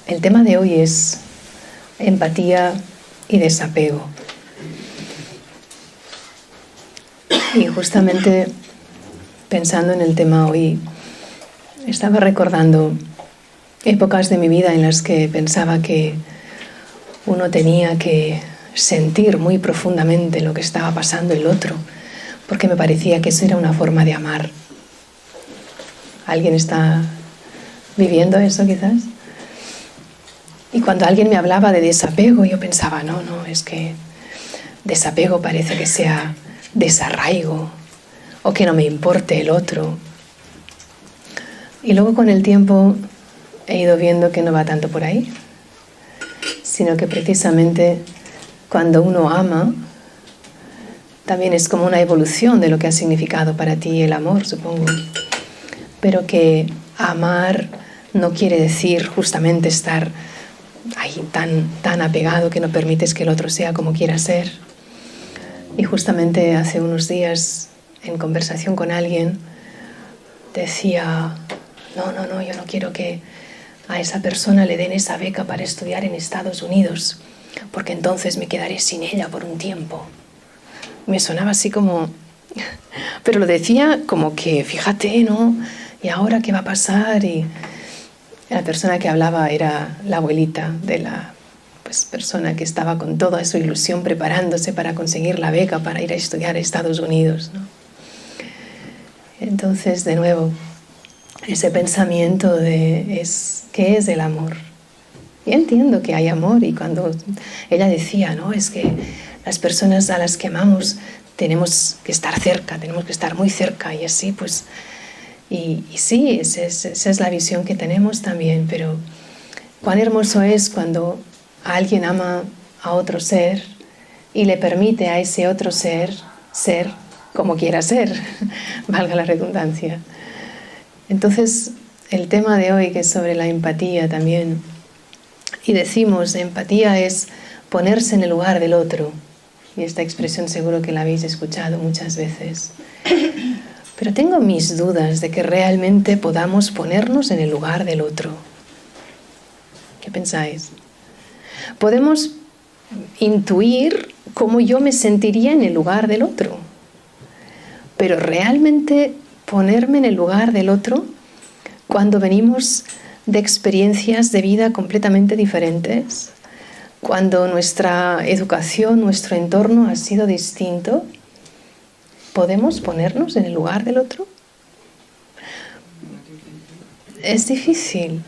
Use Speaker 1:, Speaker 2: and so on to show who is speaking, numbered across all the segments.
Speaker 1: El tema de hoy es empatía y desapego. Y justamente pensando en el tema hoy, estaba recordando épocas de mi vida en las que pensaba que uno tenía que sentir muy profundamente lo que estaba pasando el otro, porque me parecía que eso era una forma de amar. ¿Alguien está viviendo eso quizás? Y cuando alguien me hablaba de desapego, yo pensaba, no, es que desapego parece que sea desarraigo o que no me importe el otro. Y luego con el tiempo he ido viendo que no va tanto por ahí, sino que precisamente cuando uno ama, también es como una evolución de lo que ha significado para ti el amor, supongo. Pero que amar no quiere decir justamente estar ahí tan apegado que no permites que el otro sea como quiera ser. Y justamente hace unos días, en conversación con alguien, decía, no, yo no quiero que a esa persona le den esa beca para estudiar en Estados Unidos, porque entonces me quedaré sin ella por un tiempo. Me sonaba así como... Pero lo decía como que, fíjate, ¿no? ¿Y ahora qué va a pasar? Y la persona que hablaba era la abuelita de la persona que estaba con toda su ilusión preparándose para conseguir la beca para ir a estudiar a Estados Unidos, ¿no? Entonces, de nuevo, ese pensamiento de ¿qué es el amor? Y entiendo que hay amor, y cuando ella decía, ¿no? Es que las personas a las que amamos tenemos que estar cerca, tenemos que estar muy cerca, y así pues... Y sí, esa es la visión que tenemos también, pero cuán hermoso es cuando alguien ama a otro ser y le permite a ese otro ser como quiera ser, valga la redundancia. Entonces, el tema de hoy, que es sobre la empatía también, y decimos, empatía es ponerse en el lugar del otro, y esta expresión seguro que la habéis escuchado muchas veces. Pero tengo mis dudas de que realmente podamos ponernos en el lugar del otro. ¿Qué pensáis? Podemos intuir cómo yo me sentiría en el lugar del otro, pero realmente ponerme en el lugar del otro cuando venimos de experiencias de vida completamente diferentes, cuando nuestra educación, nuestro entorno ha sido distinto, ¿podemos ponernos en el lugar del otro? Es difícil.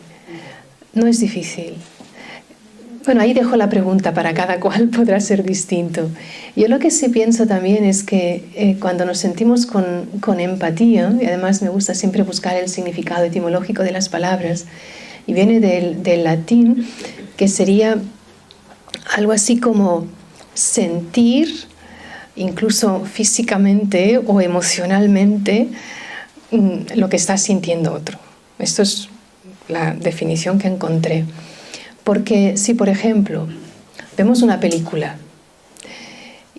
Speaker 1: No es difícil. Bueno, ahí dejo la pregunta, para cada cual podrá ser distinto. Yo lo que sí pienso también es que cuando nos sentimos con empatía, y además me gusta siempre buscar el significado etimológico de las palabras, y viene del latín, que sería algo así como sentir, incluso físicamente o emocionalmente, lo que está sintiendo otro. Esto es la definición que encontré. Porque si, por ejemplo, vemos una película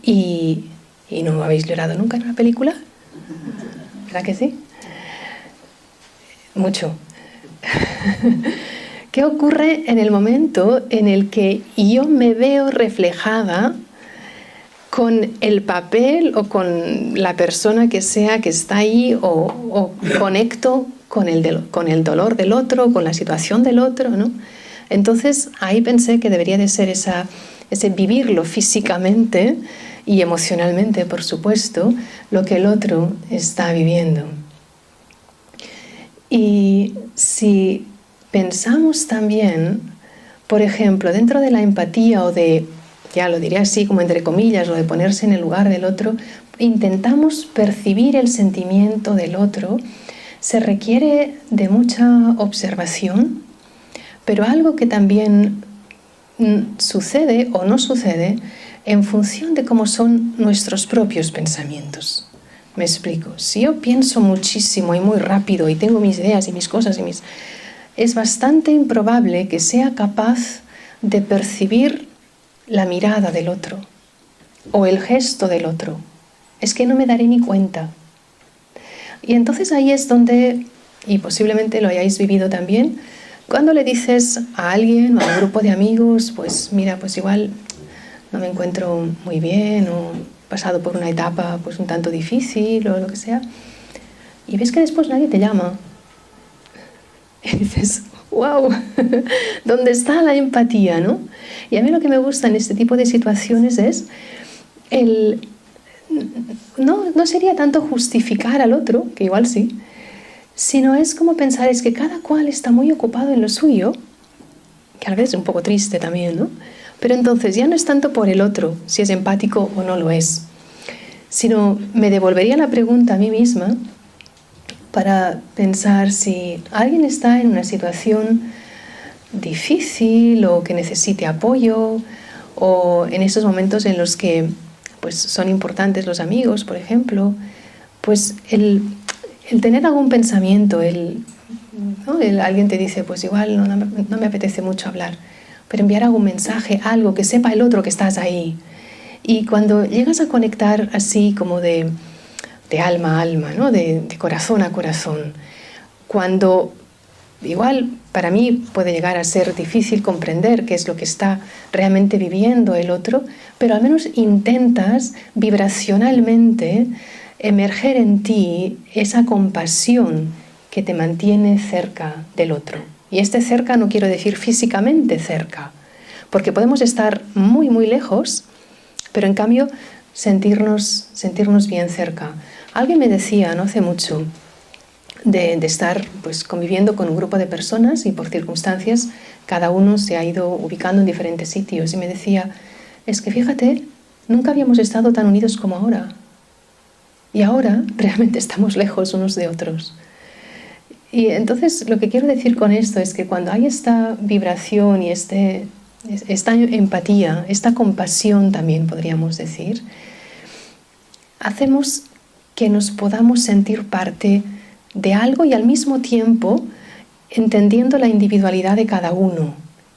Speaker 1: y no habéis llorado nunca en una película, ¿verdad que sí? Mucho. ¿Qué ocurre en el momento en el que yo me veo reflejada con el papel o con la persona que sea que está ahí, o conecto con el dolor del otro, con la situación del otro, ¿no? Entonces ahí pensé que debería de ser ese vivirlo físicamente y emocionalmente, por supuesto, lo que el otro está viviendo. Y si pensamos también, por ejemplo, dentro de la empatía o de, ya lo diré así como entre comillas, o de ponerse en el lugar del otro, intentamos percibir el sentimiento del otro, se requiere de mucha observación, pero algo que también sucede o no sucede en función de cómo son nuestros propios pensamientos. Me explico. Si yo pienso muchísimo y muy rápido y tengo mis ideas y mis cosas es bastante improbable que sea capaz de percibir la mirada del otro o el gesto del otro. es que no me daré ni cuenta. Y entonces ahí es donde, y posiblemente lo hayáis vivido también, cuando le dices a alguien o a un grupo de amigos, pues mira, pues igual no me encuentro muy bien o he pasado por una etapa pues un tanto difícil o lo que sea, y ves que después nadie te llama. Y dices, wow, ¿dónde está la empatía, no? Y a mí lo que me gusta en este tipo de situaciones es no sería tanto justificar al otro, que igual sí, sino es como pensar, es que cada cual está muy ocupado en lo suyo, que a veces es un poco triste también, ¿no? Pero entonces ya no es tanto por el otro, si es empático o no lo es, sino me devolvería la pregunta a mí misma para pensar si alguien está en una situación difícil o que necesite apoyo, o en esos momentos en los que pues, son importantes los amigos, por ejemplo, pues el tener algún pensamiento, ¿no? Alguien te dice, pues igual no me apetece mucho hablar, pero enviar algún mensaje, algo que sepa el otro que estás ahí. Y cuando llegas a conectar así como de alma a alma, ¿no? de corazón a corazón, cuando igual para mí puede llegar a ser difícil comprender qué es lo que está realmente viviendo el otro, pero al menos intentas vibracionalmente emerger en ti esa compasión que te mantiene cerca del otro. Y este cerca no quiero decir físicamente cerca, porque podemos estar muy, muy lejos, pero en cambio sentirnos bien cerca. Alguien me decía no hace mucho de estar pues, conviviendo con un grupo de personas y por circunstancias cada uno se ha ido ubicando en diferentes sitios. Y me decía, es que fíjate, nunca habíamos estado tan unidos como ahora. Y ahora realmente estamos lejos unos de otros. Y entonces lo que quiero decir con esto es que cuando hay esta vibración y esta empatía, esta compasión también podríamos decir, hacemos que nos podamos sentir parte de algo y al mismo tiempo entendiendo la individualidad de cada uno.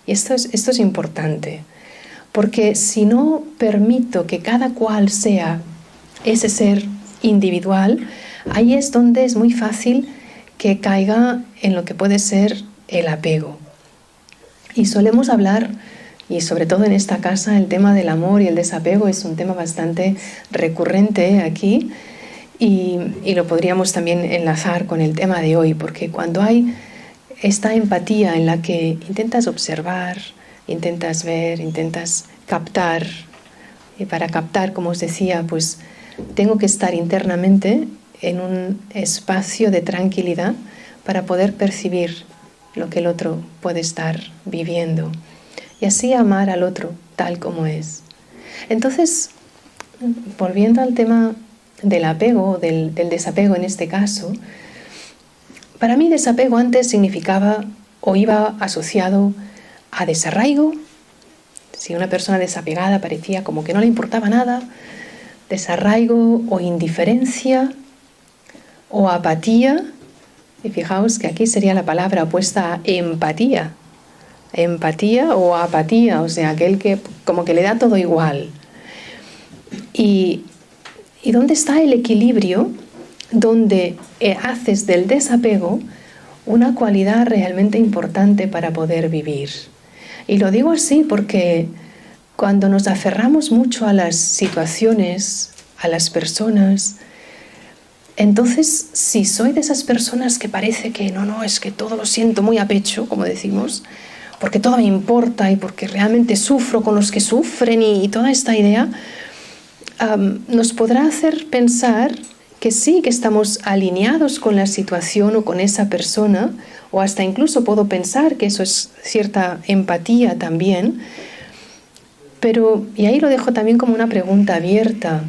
Speaker 1: Y esto es importante, porque si no permito que cada cual sea ese ser individual, ahí es donde es muy fácil que caiga en lo que puede ser el apego. Y solemos hablar, y sobre todo en esta casa, el tema del amor y el desapego es un tema bastante recurrente aquí, y lo podríamos también enlazar con el tema de hoy, porque cuando hay esta empatía en la que intentas observar, intentas ver, intentas captar, y para captar, como os decía, pues tengo que estar internamente en un espacio de tranquilidad para poder percibir lo que el otro puede estar viviendo y así amar al otro tal como es. Entonces, volviendo al tema del apego, del desapego en este caso, para mí desapego antes significaba o iba asociado a desarraigo. Si una persona desapegada parecía como que no le importaba nada, desarraigo o indiferencia o apatía, y fijaos que aquí sería la palabra opuesta a empatía o apatía, o sea, aquel que como que le da todo igual. ¿Y dónde está el equilibrio donde haces del desapego una cualidad realmente importante para poder vivir? Y lo digo así porque cuando nos aferramos mucho a las situaciones, a las personas, entonces si soy de esas personas que parece que no, es que todo lo siento muy a pecho, como decimos, porque todo me importa y porque realmente sufro con los que sufren y toda esta idea, nos podrá hacer pensar que sí, que estamos alineados con la situación o con esa persona, o hasta incluso puedo pensar que eso es cierta empatía también, pero, y ahí lo dejo también como una pregunta abierta,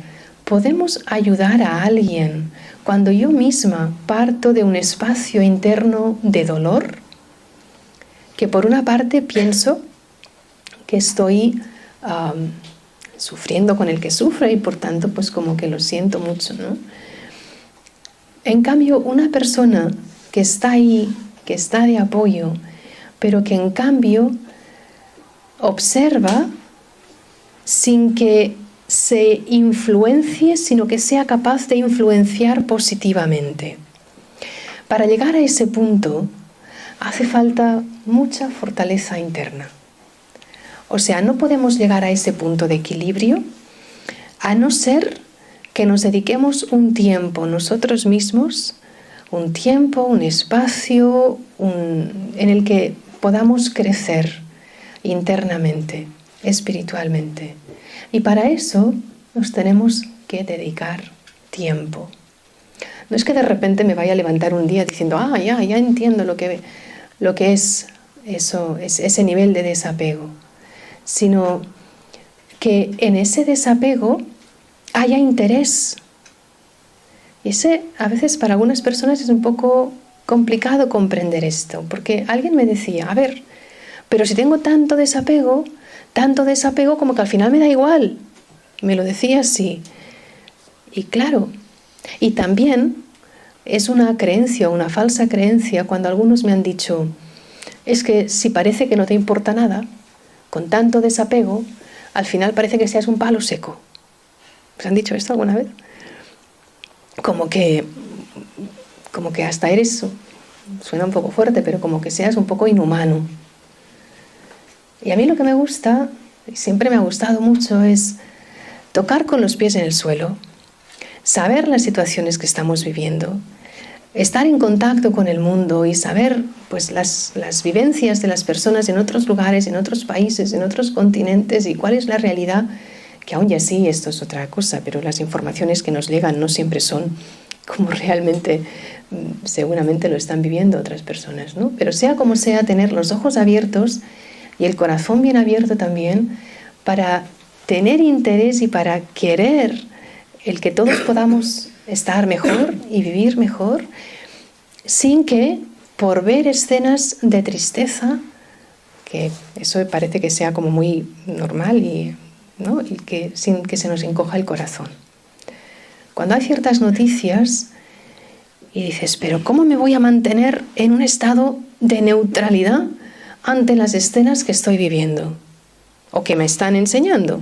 Speaker 1: ¿podemos ayudar a alguien cuando yo misma parto de un espacio interno de dolor? Que por una parte pienso que estoy sufriendo con el que sufre y por tanto pues como que lo siento mucho, ¿no? En cambio, una persona que está ahí, que está de apoyo, pero que en cambio observa sin que se influencie, sino que sea capaz de influenciar positivamente. Para llegar a ese punto hace falta mucha fortaleza interna. O sea, no podemos llegar a ese punto de equilibrio a no ser que nos dediquemos un tiempo nosotros mismos, un tiempo, un espacio en el que podamos crecer internamente, espiritualmente. Y para eso nos tenemos que dedicar tiempo. No es que de repente me vaya a levantar un día diciendo, ya entiendo lo que es eso, es ese nivel de desapego, sino que en ese desapego haya interés. Y a veces para algunas personas es un poco complicado comprender esto, porque alguien me decía, a ver, pero si tengo tanto desapego como que al final me da igual. Me lo decía así. Y claro, y también es una creencia, una falsa creencia, cuando algunos me han dicho, es que si parece que no te importa nada, con tanto desapego, al final parece que seas un palo seco. ¿Os han dicho esto alguna vez? Como que hasta eres, suena un poco fuerte, pero como que seas un poco inhumano. Y a mí lo que me gusta, y siempre me ha gustado mucho, es tocar con los pies en el suelo, saber las situaciones que estamos viviendo, estar en contacto con el mundo y saber pues, las vivencias de las personas en otros lugares, en otros países, en otros continentes y cuál es la realidad, que aún ya sí, esto es otra cosa, pero las informaciones que nos llegan no siempre son como realmente seguramente lo están viviendo otras personas, ¿no? Pero sea como sea, tener los ojos abiertos y el corazón bien abierto también para tener interés y para querer el que todos podamos estar mejor y vivir mejor, sin que por ver escenas de tristeza, que eso parece que sea como muy normal ¿no? Y que sin que se nos encoja el corazón. Cuando hay ciertas noticias y dices, pero ¿cómo me voy a mantener en un estado de neutralidad ante las escenas que estoy viviendo o que me están enseñando?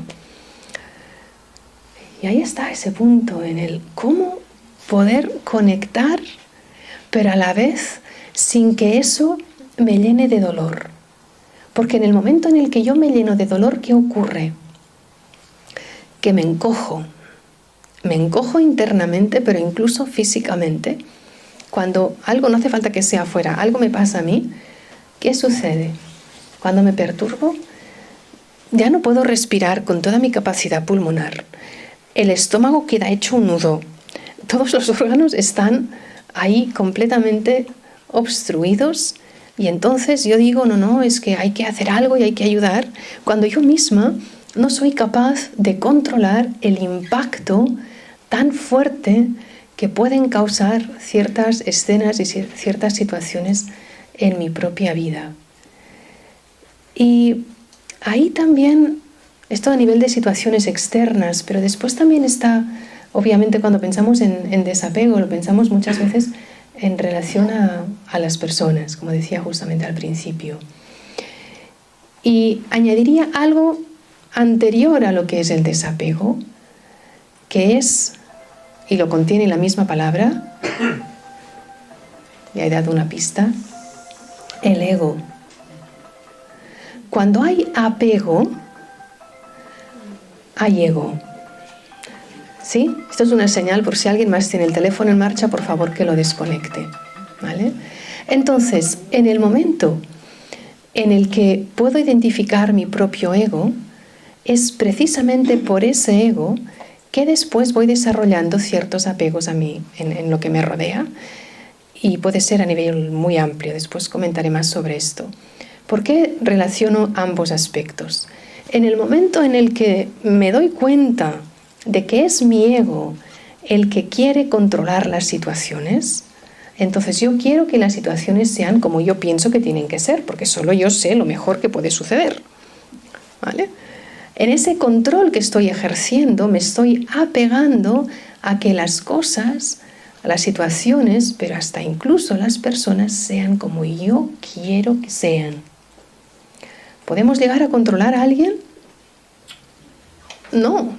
Speaker 1: Y ahí está ese punto en el cómo poder conectar, pero a la vez sin que eso me llene de dolor. Porque en el momento en el que yo me lleno de dolor, ¿qué ocurre? Que me encojo internamente, pero incluso físicamente. Cuando algo, no hace falta que sea afuera, algo me pasa a mí, ¿qué sucede? Cuando me perturbo, ya no puedo respirar con toda mi capacidad pulmonar. El estómago queda hecho un nudo. Todos los órganos están ahí completamente obstruidos. Y entonces yo digo, no, es que hay que hacer algo y hay que ayudar, cuando yo misma no soy capaz de controlar el impacto tan fuerte que pueden causar ciertas escenas y ciertas situaciones en mi propia vida. Y ahí también, esto a nivel de situaciones externas, pero después también está, obviamente cuando pensamos en desapego, lo pensamos muchas veces en relación a las personas, como decía justamente al principio. Y añadiría algo anterior a lo que es el desapego, que es, y lo contiene la misma palabra, ya he dado una pista, el ego. Cuando hay apego, hay ego. ¿Sí? Esto es una señal por si alguien más tiene el teléfono en marcha, por favor que lo desconecte, ¿vale? Entonces, en el momento en el que puedo identificar mi propio ego, es precisamente por ese ego que después voy desarrollando ciertos apegos a mí, en lo que me rodea, y puede ser a nivel muy amplio. Después comentaré más sobre esto. ¿Por qué relaciono ambos aspectos? En el momento en el que me doy cuenta de que es mi ego el que quiere controlar las situaciones, entonces yo quiero que las situaciones sean como yo pienso que tienen que ser, porque solo yo sé lo mejor que puede suceder, ¿vale? En ese control que estoy ejerciendo me estoy apegando a que las cosas, a las situaciones, pero hasta incluso las personas sean como yo quiero que sean. ¿Podemos llegar a controlar a alguien? No.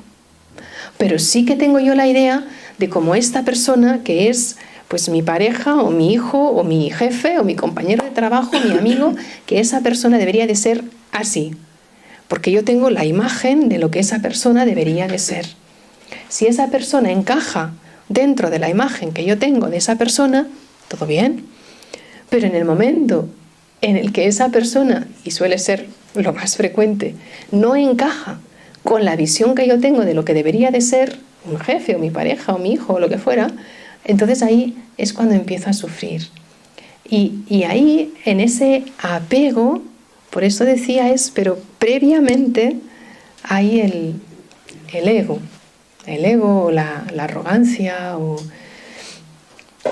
Speaker 1: Pero sí que tengo yo la idea de cómo esta persona, que es pues mi pareja o mi hijo o mi jefe o mi compañero de trabajo, mi amigo, que esa persona debería de ser así. Porque yo tengo la imagen de lo que esa persona debería de ser. Si esa persona encaja dentro de la imagen que yo tengo de esa persona, todo bien. Pero en el momento en el que esa persona, y suele ser lo más frecuente, no encaja con la visión que yo tengo de lo que debería de ser un jefe o mi pareja o mi hijo o lo que fuera, entonces ahí es cuando empiezo a sufrir. Y ahí, en ese apego, por eso decía pero previamente hay el ego. El ego o la arrogancia o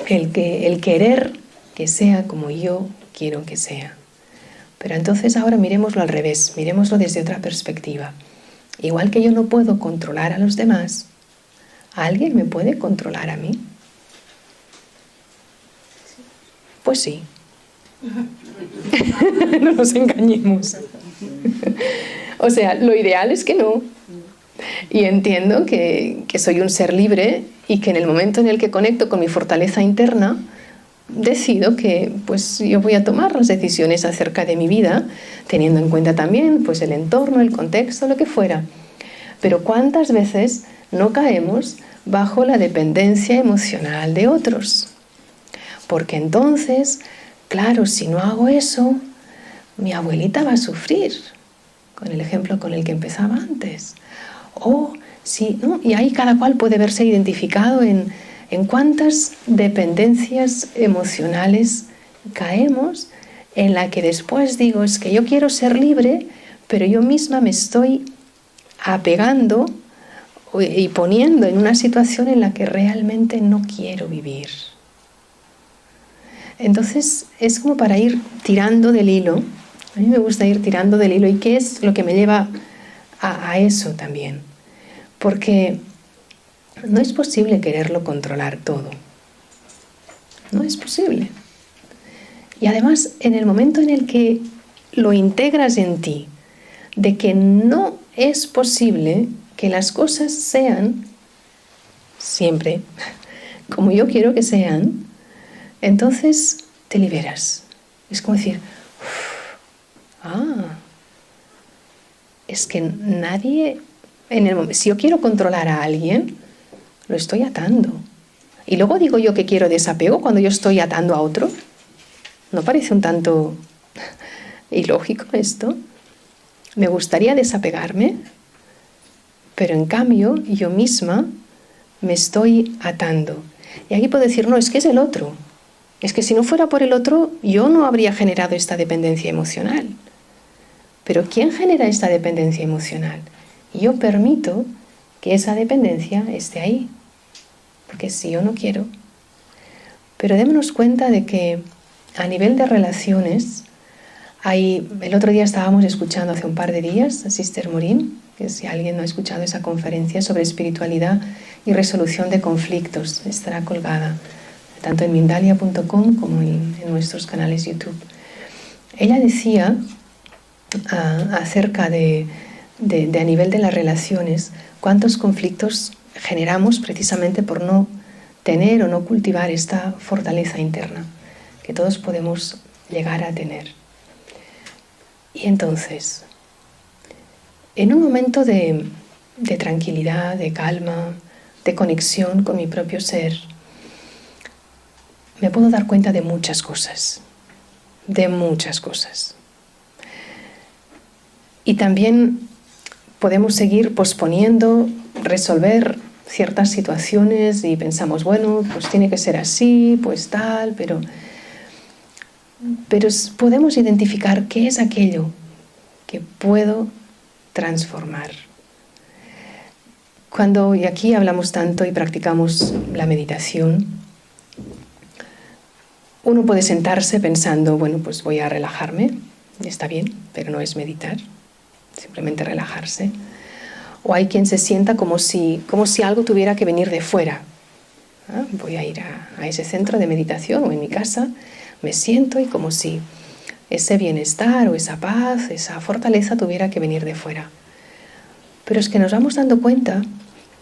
Speaker 1: el querer que sea como yo quiero que sea. Pero entonces ahora miremoslo al revés, miremoslo desde otra perspectiva. Igual que yo no puedo controlar a los demás, ¿alguien me puede controlar a mí? Pues sí. No nos engañemos. O sea, lo ideal es que no. Y entiendo que soy un ser libre y que en el momento en el que conecto con mi fortaleza interna, decido que pues yo voy a tomar las decisiones acerca de mi vida, teniendo en cuenta también pues el entorno, el contexto, lo que fuera. Pero ¿cuántas veces no caemos bajo la dependencia emocional de otros? Porque entonces, claro, si no hago eso, mi abuelita va a sufrir, con el ejemplo con el que empezaba antes. O sí, ¿no? Y ahí cada cual puede verse identificado en cuántas dependencias emocionales caemos, en la que después digo, es que yo quiero ser libre, pero yo misma me estoy apegando y poniendo en una situación en la que realmente no quiero vivir. Entonces es como para ir tirando del hilo. A mí me gusta ir tirando del hilo. ¿Y qué es lo que me lleva a eso también? Porque no es posible quererlo controlar todo. No es posible. Y además, en el momento en el que lo integras en ti, de que no es posible que las cosas sean siempre como yo quiero que sean, entonces te liberas. Es como decir, es que nadie, si yo quiero controlar a alguien, lo estoy atando. Y luego digo yo que quiero desapego cuando yo estoy atando a otro. ¿No parece un tanto ilógico esto? Me gustaría desapegarme, pero en cambio yo misma me estoy atando. Y aquí puedo decir, no, es que es el otro. Es que si no fuera por el otro, yo no habría generado esta dependencia emocional. Pero ¿quién genera esta dependencia emocional? Y yo permito que esa dependencia esté ahí. Porque si yo no quiero. Pero démonos cuenta de que a nivel de relaciones, el otro día estábamos escuchando hace un par de días a Sister Morin, que si alguien no ha escuchado esa conferencia sobre espiritualidad y resolución de conflictos, estará colgada tanto en Mindalia.com como en nuestros canales YouTube. Ella decía acerca de a nivel de las relaciones, cuántos conflictos generamos precisamente por no tener o no cultivar esta fortaleza interna que todos podemos llegar a tener. Y entonces, en un momento de tranquilidad, de calma, de conexión con mi propio ser, me puedo dar cuenta de muchas cosas, Y también podemos seguir posponiendo resolver ciertas situaciones y pensamos, bueno, pues tiene que ser así, pues tal, pero podemos identificar qué es aquello que puedo transformar. Y aquí hablamos tanto y practicamos la meditación, uno puede sentarse pensando, bueno, pues voy a relajarme, está bien, pero no es meditar, simplemente relajarse. O hay quien se sienta como si algo tuviera que venir de fuera. Voy a ir a ese centro de meditación o en mi casa, me siento y como si ese bienestar o esa paz, esa fortaleza tuviera que venir de fuera. Pero es que nos vamos dando cuenta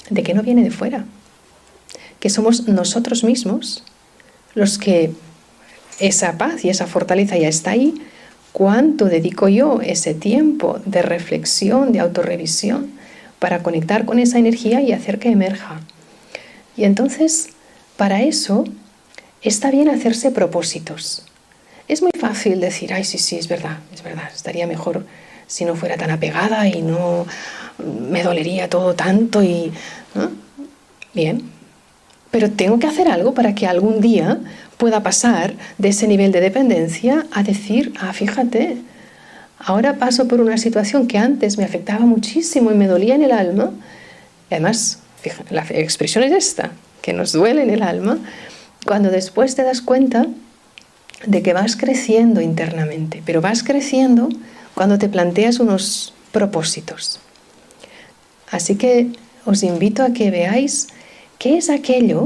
Speaker 1: de que no viene de fuera, que somos nosotros mismos los que esa paz y esa fortaleza ya está ahí. ¿Cuánto dedico yo ese tiempo de reflexión, de autorrevisión, para conectar con esa energía y hacer que emerja? Y entonces, para eso, está bien hacerse propósitos. Es muy fácil decir, ay, sí, es verdad, estaría mejor si no fuera tan apegada y no me dolería todo tanto y... ¿no? Bien, pero tengo que hacer algo para que algún día pueda pasar de ese nivel de dependencia a decir, fíjate, ahora paso por una situación que antes me afectaba muchísimo y me dolía en el alma. Y además, fíjate, la expresión es esta, que nos duele en el alma, cuando después te das cuenta de que vas creciendo internamente, pero vas creciendo cuando te planteas unos propósitos. Así que os invito a que veáis qué es aquello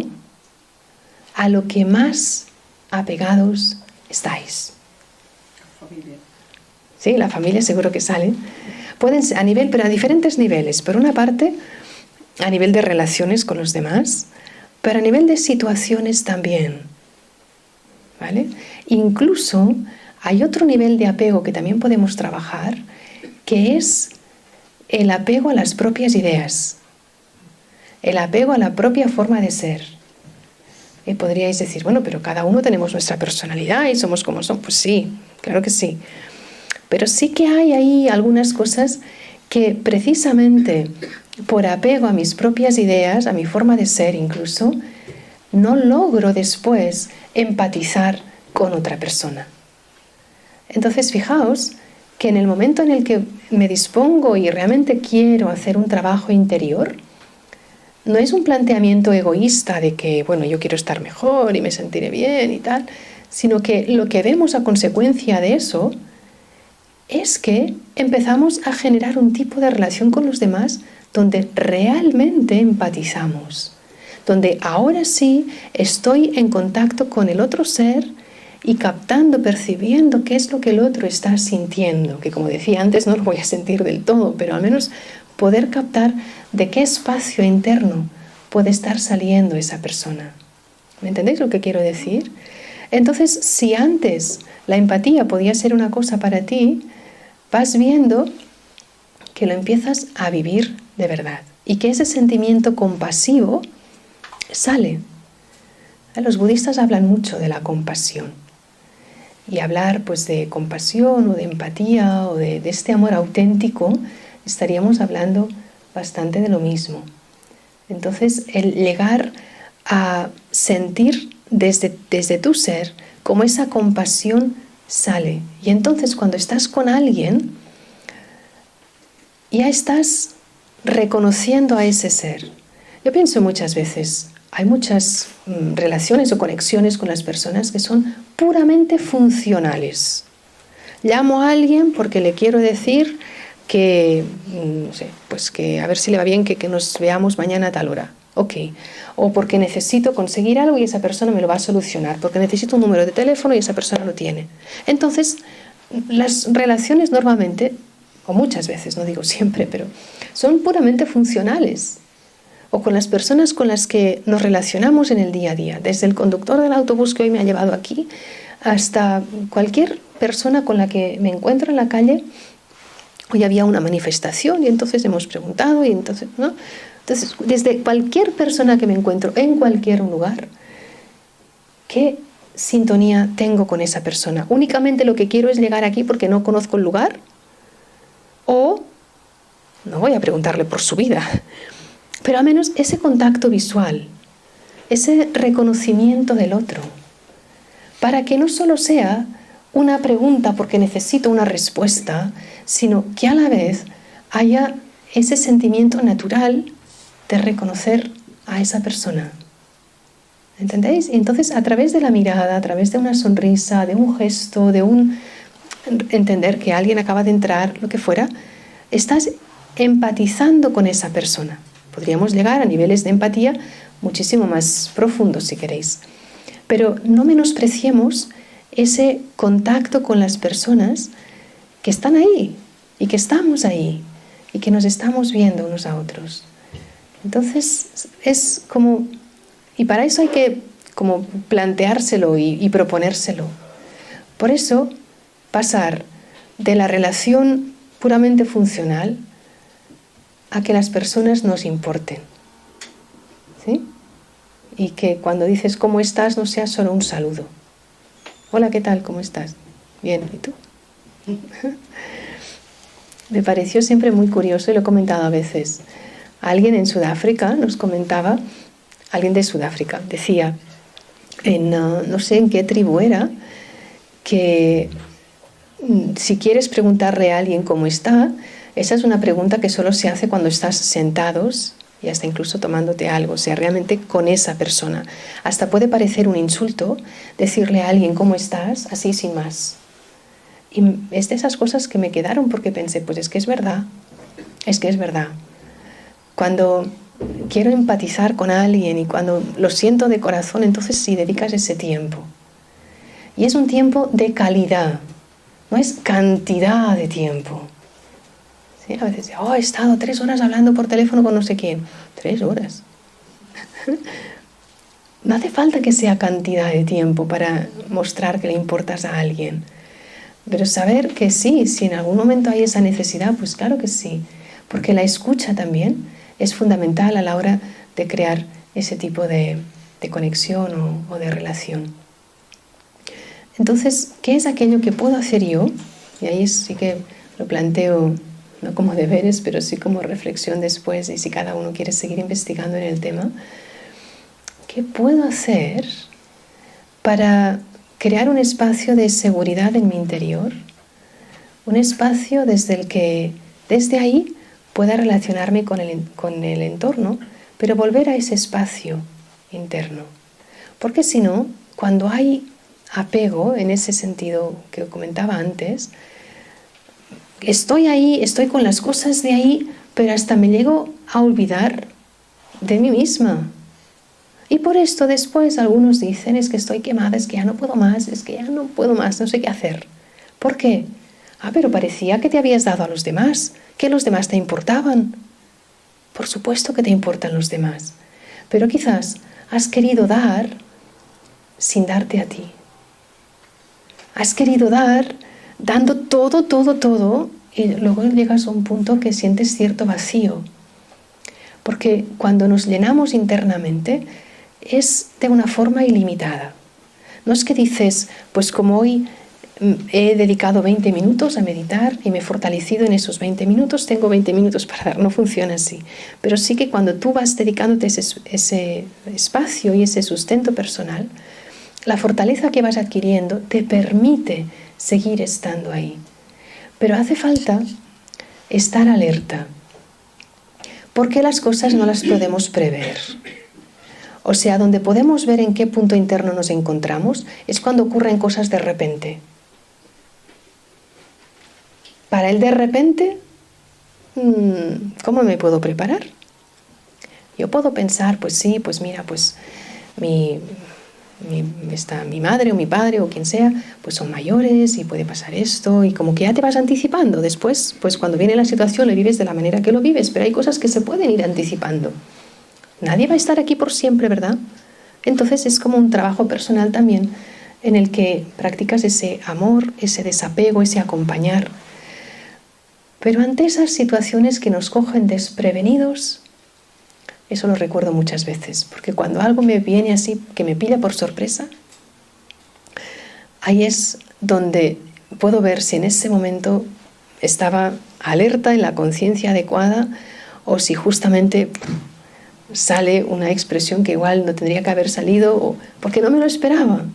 Speaker 1: a lo que más apegados estáis.
Speaker 2: La familia.
Speaker 1: Sí, la familia seguro que sale. Pueden ser pero a diferentes niveles. Por una parte, a nivel de relaciones con los demás, pero a nivel de situaciones también. ¿Vale? Incluso hay otro nivel de apego que también podemos trabajar, que es el apego a las propias ideas, el apego a la propia forma de ser. Y podríais decir, bueno, pero cada uno tenemos nuestra personalidad y somos como somos. Pues sí, claro que sí. Pero sí que hay ahí algunas cosas que precisamente por apego a mis propias ideas, a mi forma de ser incluso, no logro después empatizar con otra persona. Entonces, fijaos que en el momento en el que me dispongo y realmente quiero hacer un trabajo interior, no es un planteamiento egoísta de que, bueno, yo quiero estar mejor y me sentiré bien y tal, sino que lo que vemos a consecuencia de eso es que empezamos a generar un tipo de relación con los demás donde realmente empatizamos, donde ahora sí estoy en contacto con el otro ser y captando, percibiendo qué es lo que el otro está sintiendo, que como decía antes no lo voy a sentir del todo, pero al menos poder captar de qué espacio interno puede estar saliendo esa persona. ¿Me entendéis lo que quiero decir? Entonces, si antes la empatía podía ser una cosa para ti, vas viendo que lo empiezas a vivir de verdad y que ese sentimiento compasivo sale. Los budistas hablan mucho de la compasión y hablar pues de compasión o de empatía o de este amor auténtico, estaríamos hablando bastante de lo mismo. Entonces, el llegar a sentir desde tu ser cómo esa compasión sale. Y entonces cuando estás con alguien, ya estás reconociendo a ese ser. Yo pienso muchas veces, hay muchas relaciones o conexiones con las personas que son puramente funcionales. Llamo a alguien porque le quiero decir que, no sé, pues que a ver si le va bien que nos veamos mañana a tal hora. Ok. O porque necesito conseguir algo y esa persona me lo va a solucionar. Porque necesito un número de teléfono y esa persona lo tiene. Entonces, las relaciones normalmente, o muchas veces, no digo siempre, pero son puramente funcionales. O con las personas con las que nos relacionamos en el día a día. Desde el conductor del autobús que hoy me ha llevado aquí, hasta cualquier persona con la que me encuentro en la calle. Hoy había una manifestación y entonces hemos preguntado y entonces, ¿no? Entonces, desde cualquier persona que me encuentro en cualquier lugar, ¿qué sintonía tengo con esa persona? ¿Únicamente lo que quiero es llegar aquí porque no conozco el lugar? ¿O no voy a preguntarle por su vida? Pero al menos ese contacto visual, ese reconocimiento del otro, para que no solo sea una pregunta porque necesito una respuesta, sino que a la vez haya ese sentimiento natural de reconocer a esa persona. ¿Entendéis? Y entonces a través de la mirada, a través de una sonrisa, de un gesto, de un entender que alguien acaba de entrar, lo que fuera, estás empatizando con esa persona. Podríamos llegar a niveles de empatía muchísimo más profundos si queréis. Pero no menospreciemos ese contacto con las personas que están ahí y que estamos ahí y que nos estamos viendo unos a otros. Entonces es como... Y para eso hay que como planteárselo y proponérselo. Por eso pasar de la relación puramente funcional a que las personas nos importen, ¿sí? Y que cuando dices ¿cómo estás? No sea solo un saludo. Hola, ¿qué tal? ¿Cómo estás? Bien, ¿y tú? Me pareció siempre muy curioso y lo he comentado a veces. Alguien en Sudáfrica nos comentaba, alguien de Sudáfrica, decía, no sé en qué tribu era, que si quieres preguntarle a alguien cómo está, esa es una pregunta que solo se hace cuando estás sentados y hasta incluso tomándote algo, o sea, realmente con esa persona. Hasta puede parecer un insulto decirle a alguien cómo estás, así sin más. Y es de esas cosas que me quedaron porque pensé, pues es que es verdad, es que es verdad. Cuando quiero empatizar con alguien y cuando lo siento de corazón, entonces sí dedicas ese tiempo. Y es un tiempo de calidad, no es cantidad de tiempo. ¿Sí? A veces, he estado 3 horas hablando por teléfono con no sé quién. 3 horas. No hace falta que sea cantidad de tiempo para mostrar que le importas a alguien. Pero saber que sí, si en algún momento hay esa necesidad, pues claro que sí. Porque la escucha también es fundamental a la hora de crear ese tipo de conexión o de relación. Entonces, ¿qué es aquello que puedo hacer yo? Y ahí sí que lo planteo no como deberes, pero sí como reflexión después, y si cada uno quiere seguir investigando en el tema. ¿Qué puedo hacer para crear un espacio de seguridad en mi interior? Un espacio desde el que, desde ahí, pueda relacionarme con el entorno, pero volver a ese espacio interno. Porque si no, cuando hay apego, en ese sentido que comentaba antes, estoy ahí, estoy con las cosas de ahí, pero hasta me llego a olvidar de mí misma. Y por esto después algunos dicen, es que estoy quemada, es que ya no puedo más, es que ya no puedo más, no sé qué hacer. ¿Por qué? Pero parecía que te habías dado a los demás, que los demás te importaban. Por supuesto que te importan los demás, pero quizás has querido dar sin darte a ti. Has querido dar, dando todo, todo, todo, y luego llegas a un punto que sientes cierto vacío. Porque cuando nos llenamos internamente, es de una forma ilimitada. No es que dices, pues como hoy he dedicado 20 minutos a meditar y me he fortalecido en esos 20 minutos, tengo 20 minutos para dar. No funciona así. Pero sí que cuando tú vas dedicándote ese espacio y ese sustento personal, la fortaleza que vas adquiriendo te permite seguir estando ahí. Pero hace falta estar alerta, porque las cosas no las podemos prever. O sea, donde podemos ver en qué punto interno nos encontramos es cuando ocurren cosas de repente. Para el de repente, ¿cómo me puedo preparar? Yo puedo pensar, pues sí, pues mira, pues mi madre o mi padre o quien sea, pues son mayores y puede pasar esto, y como que ya te vas anticipando. Después, pues cuando viene la situación, lo vives de la manera que lo vives, pero hay cosas que se pueden ir anticipando. Nadie va a estar aquí por siempre, ¿verdad? Entonces es como un trabajo personal también en el que practicas ese amor, ese desapego, ese acompañar. Pero ante esas situaciones que nos cogen desprevenidos, eso lo recuerdo muchas veces, porque cuando algo me viene así, que me pilla por sorpresa, ahí es donde puedo ver si en ese momento estaba alerta, en la conciencia adecuada, o si justamente sale una expresión que igual no tendría que haber salido, o porque no me lo esperaba.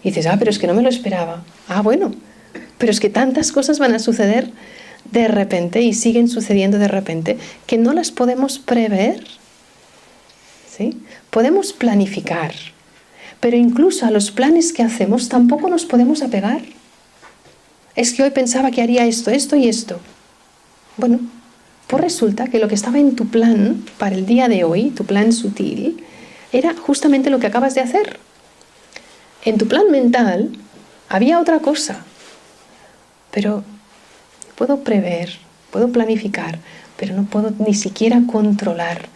Speaker 1: Y dices, pero es que no me lo esperaba. Bueno, pero es que tantas cosas van a suceder de repente y siguen sucediendo de repente que no las podemos prever. ¿Sí? Podemos planificar, pero incluso a los planes que hacemos tampoco nos podemos apegar. Es que hoy pensaba que haría esto, esto y esto. Bueno, pues resulta que lo que estaba en tu plan para el día de hoy, tu plan sutil, era justamente lo que acabas de hacer. En tu plan mental había otra cosa, pero puedo prever, puedo planificar, pero no puedo ni siquiera controlar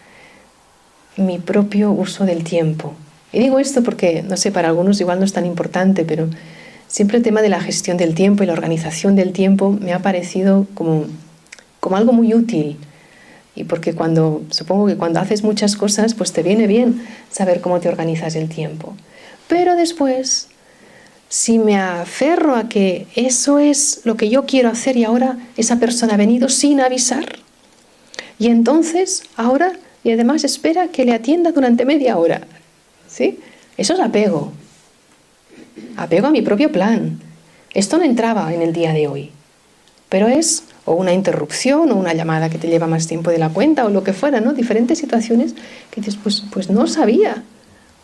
Speaker 1: mi propio uso del tiempo. Y digo esto porque, no sé, para algunos igual no es tan importante, pero siempre el tema de la gestión del tiempo y la organización del tiempo me ha parecido como algo muy útil. Y porque supongo que cuando haces muchas cosas, pues te viene bien saber cómo te organizas el tiempo. Pero después, si me aferro a que eso es lo que yo quiero hacer y ahora esa persona ha venido sin avisar, y entonces ahora, y además espera que le atienda durante media hora, ¿sí? Eso es apego a mi propio plan. Esto no entraba en el día de hoy, pero es o una interrupción o una llamada que te lleva más tiempo de la cuenta o lo que fuera, ¿no? Diferentes situaciones que dices, pues no sabía.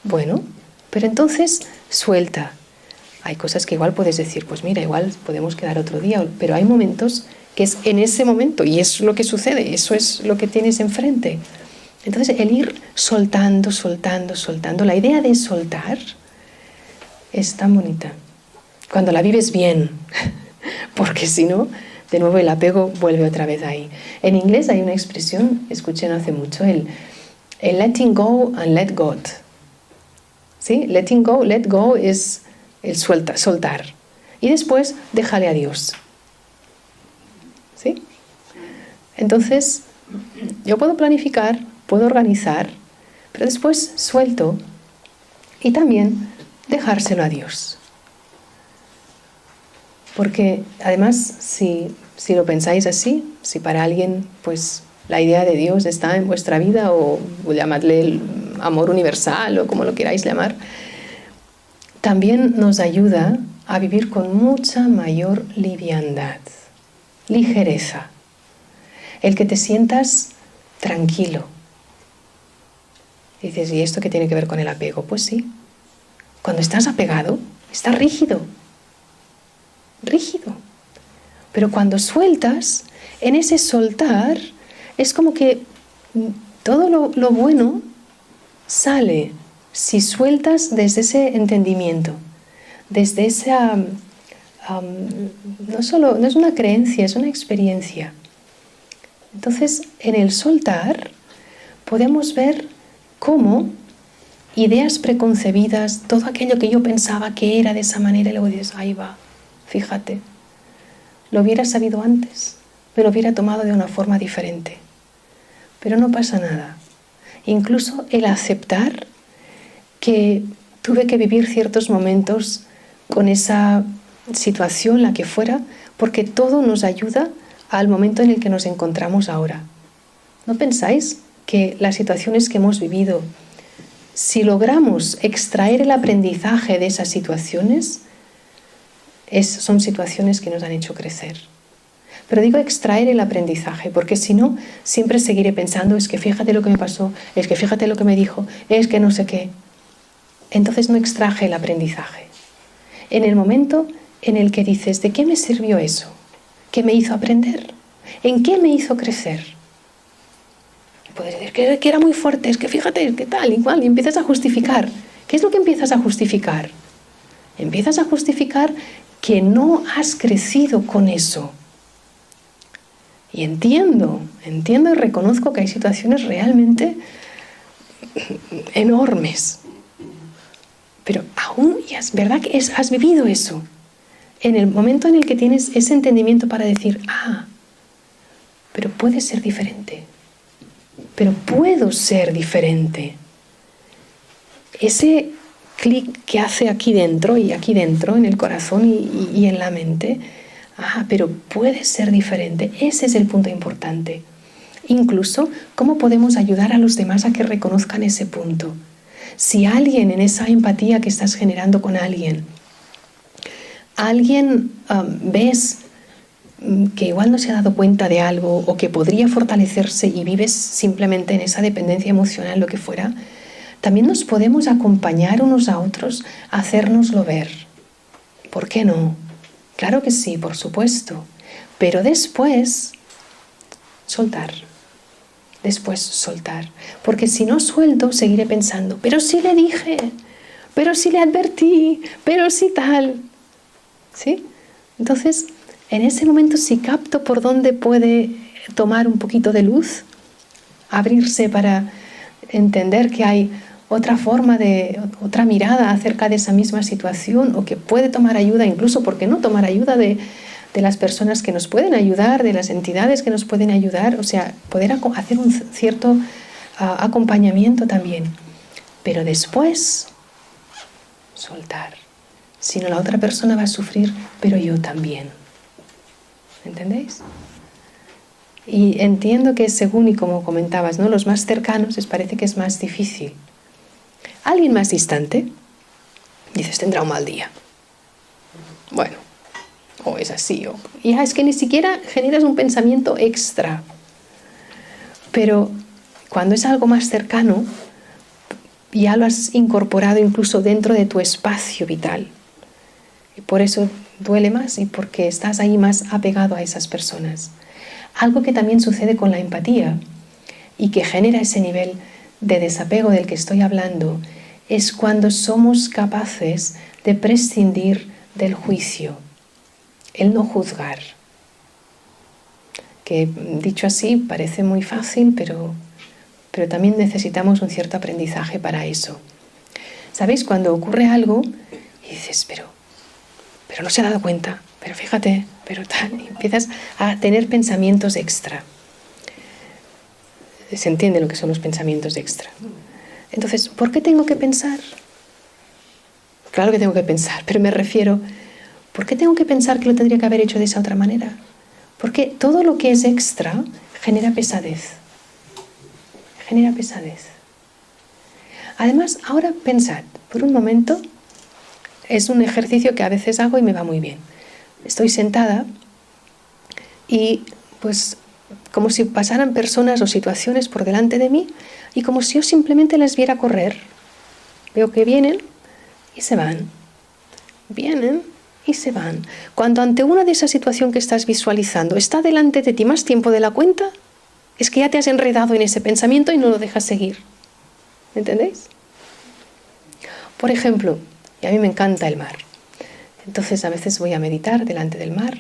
Speaker 1: Bueno, pero entonces suelta. Hay cosas que igual puedes decir, pues mira, igual podemos quedar otro día, pero hay momentos que es en ese momento y es lo que sucede, eso es lo que tienes enfrente. Entonces el ir soltando, soltando, soltando, la idea de soltar es tan bonita cuando la vives bien, porque si no, de nuevo el apego vuelve otra vez ahí. En inglés hay una expresión, escuché no hace mucho, el letting go and let God. ¿Sí? Letting go, let go es el soltar. Y después déjale a Dios. ¿Sí? Entonces, yo puedo planificar, puedo organizar, pero después suelto y también dejárselo a Dios. Porque además, si lo pensáis así, si para alguien pues la idea de Dios está en vuestra vida o llamadle el amor universal o como lo queráis llamar, también nos ayuda a vivir con mucha mayor liviandad, ligereza. El que te sientas tranquilo. Dices, ¿y esto qué tiene que ver con el apego? Pues sí. Cuando estás apegado, estás rígido. Rígido. Pero cuando sueltas, en ese soltar, es como que todo lo bueno sale si sueltas desde ese entendimiento, desde esa... no es una creencia, es una experiencia. Entonces, en el soltar, podemos ver cómo ideas preconcebidas, todo aquello que yo pensaba que era de esa manera, y luego dices, ahí va, fíjate, lo hubiera sabido antes, me lo hubiera tomado de una forma diferente. Pero no pasa nada. Incluso el aceptar que tuve que vivir ciertos momentos con esa situación, la que fuera, porque todo nos ayuda al momento en el que nos encontramos ahora. ¿No pensáis que las situaciones que hemos vivido, si logramos extraer el aprendizaje de esas situaciones, son situaciones que nos han hecho crecer? Pero digo extraer el aprendizaje, porque si no, siempre seguiré pensando, es que fíjate lo que me pasó, es que fíjate lo que me dijo, es que no sé qué. Entonces no extraje el aprendizaje. En el momento en el que dices, ¿de qué me sirvió eso? ¿Qué me hizo aprender? ¿En qué me hizo crecer? Y puedes decir que era muy fuerte, es que fíjate, qué tal, igual, y empiezas a justificar. ¿Qué es lo que empiezas a justificar? Empiezas a justificar que no has crecido con eso. Y entiendo y reconozco que hay situaciones realmente enormes. Pero aún, es verdad que has vivido eso. En el momento en el que tienes ese entendimiento para decir, pero puede ser diferente. Pero puedo ser diferente. Ese clic que hace aquí dentro, en el corazón y en la mente, pero puede ser diferente. Ese es el punto importante. Incluso, ¿cómo podemos ayudar a los demás a que reconozcan ese punto? Si alguien, en esa empatía que estás generando con alguien ves que igual no se ha dado cuenta de algo o que podría fortalecerse y vives simplemente en esa dependencia emocional, lo que fuera, también nos podemos acompañar unos a otros a hacérnoslo ver. ¿Por qué no? Claro que sí, por supuesto. Pero después, soltar. Después soltar. Porque si no suelto, seguiré pensando, pero sí le dije, pero sí le advertí, pero sí tal. ¿Sí? Entonces, en ese momento, si capto por dónde puede tomar un poquito de luz, abrirse para entender que hay otra forma otra mirada acerca de esa misma situación, o que puede tomar ayuda, incluso, ¿por qué no?, tomar ayuda de las personas que nos pueden ayudar, de las entidades que nos pueden ayudar, o sea, poder hacer un cierto acompañamiento también. Pero después, soltar. Si no, la otra persona va a sufrir, pero yo también. ¿Entendéis? Y entiendo que según, y como comentabas, ¿no?, los más cercanos les parece que es más difícil. Alguien más distante, dices, tendrá un mal día. Bueno, o es así, o ya es que ni siquiera generas un pensamiento extra. Pero cuando es algo más cercano, ya lo has incorporado incluso dentro de tu espacio vital. Y por eso duele más, y porque estás ahí más apegado a esas personas. Algo que también sucede con la empatía y que genera ese nivel de desapego del que estoy hablando, es cuando somos capaces de prescindir del juicio, el no juzgar. Que dicho así parece muy fácil, pero también necesitamos un cierto aprendizaje para eso. ¿Sabéis? Cuando ocurre algo y dices, pero no se ha dado cuenta, pero fíjate, pero tal, y empiezas a tener pensamientos extra. Se entiende lo que son los pensamientos extra. Entonces, ¿por qué tengo que pensar? Claro que tengo que pensar, pero me refiero, ¿por qué tengo que pensar que lo tendría que haber hecho de esa otra manera? Porque todo lo que es extra genera pesadez. Genera pesadez. Además, ahora pensad, por un momento, es un ejercicio que a veces hago y me va muy bien. Estoy sentada y pues como si pasaran personas o situaciones por delante de mí y como si yo simplemente las viera correr. Veo que vienen y se van. Vienen y se van. Cuando ante una de esas situaciones que estás visualizando está delante de ti más tiempo de la cuenta, es que ya te has enredado en ese pensamiento y no lo dejas seguir. ¿Entendéis? Por ejemplo, y a mí me encanta el mar. Entonces a veces voy a meditar delante del mar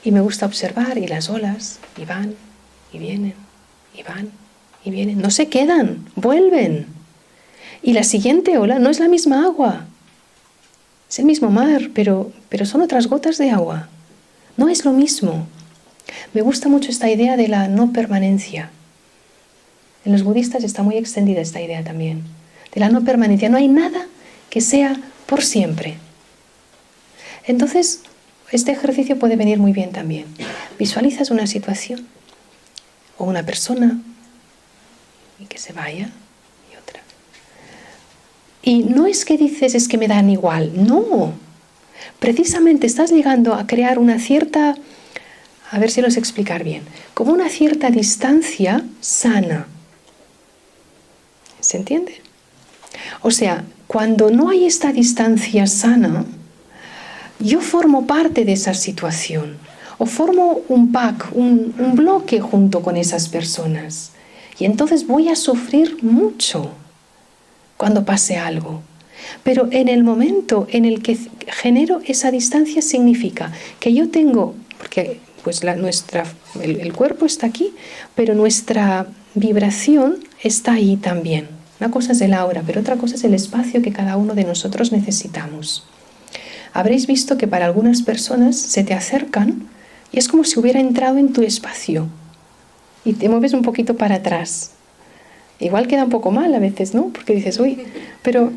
Speaker 1: y me gusta observar, y las olas, y van, y vienen, y van, y vienen. No se quedan, vuelven. Y la siguiente ola no es la misma agua. Es el mismo mar, pero son otras gotas de agua. No es lo mismo. Me gusta mucho esta idea de la no permanencia. En los budistas está muy extendida esta idea también. De la no permanencia. No hay nada que sea por siempre. Entonces, este ejercicio puede venir muy bien también. Visualizas una situación o una persona y que se vaya y otra. Y no es que dices, es que me dan igual. No. Precisamente estás llegando a crear una cierta, a ver si lo sé explicar bien, como una cierta distancia sana. ¿Se entiende? O sea, cuando no hay esta distancia sana, yo formo parte de esa situación, o formo un pack, un bloque junto con esas personas. Y entonces voy a sufrir mucho cuando pase algo. Pero en el momento en el que genero esa distancia significa que yo tengo, porque pues el cuerpo está aquí, pero nuestra vibración está ahí también. Una cosa es el aura, pero otra cosa es el espacio que cada uno de nosotros necesitamos. Habréis visto que para algunas personas se te acercan y es como si hubiera entrado en tu espacio y te mueves un poquito para atrás. Igual queda un poco mal a veces, ¿no? Porque dices, uy, pero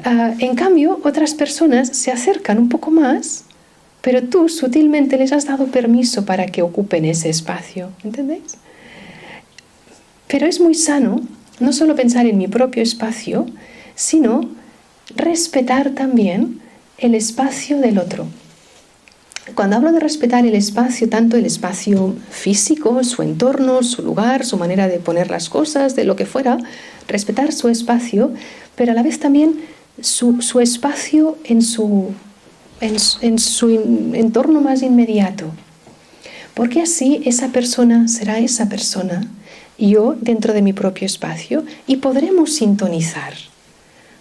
Speaker 1: en cambio otras personas se acercan un poco más, pero tú sutilmente les has dado permiso para que ocupen ese espacio, ¿entendéis? Pero es muy sano no solo pensar en mi propio espacio, sino respetar también el espacio del otro. Cuando hablo de respetar el espacio, tanto el espacio físico, su entorno, su lugar, su manera de poner las cosas, de lo que fuera, respetar su espacio, pero a la vez también su espacio en su entorno más inmediato. Porque así esa persona será esa persona, y yo dentro de mi propio espacio, y podremos sintonizar.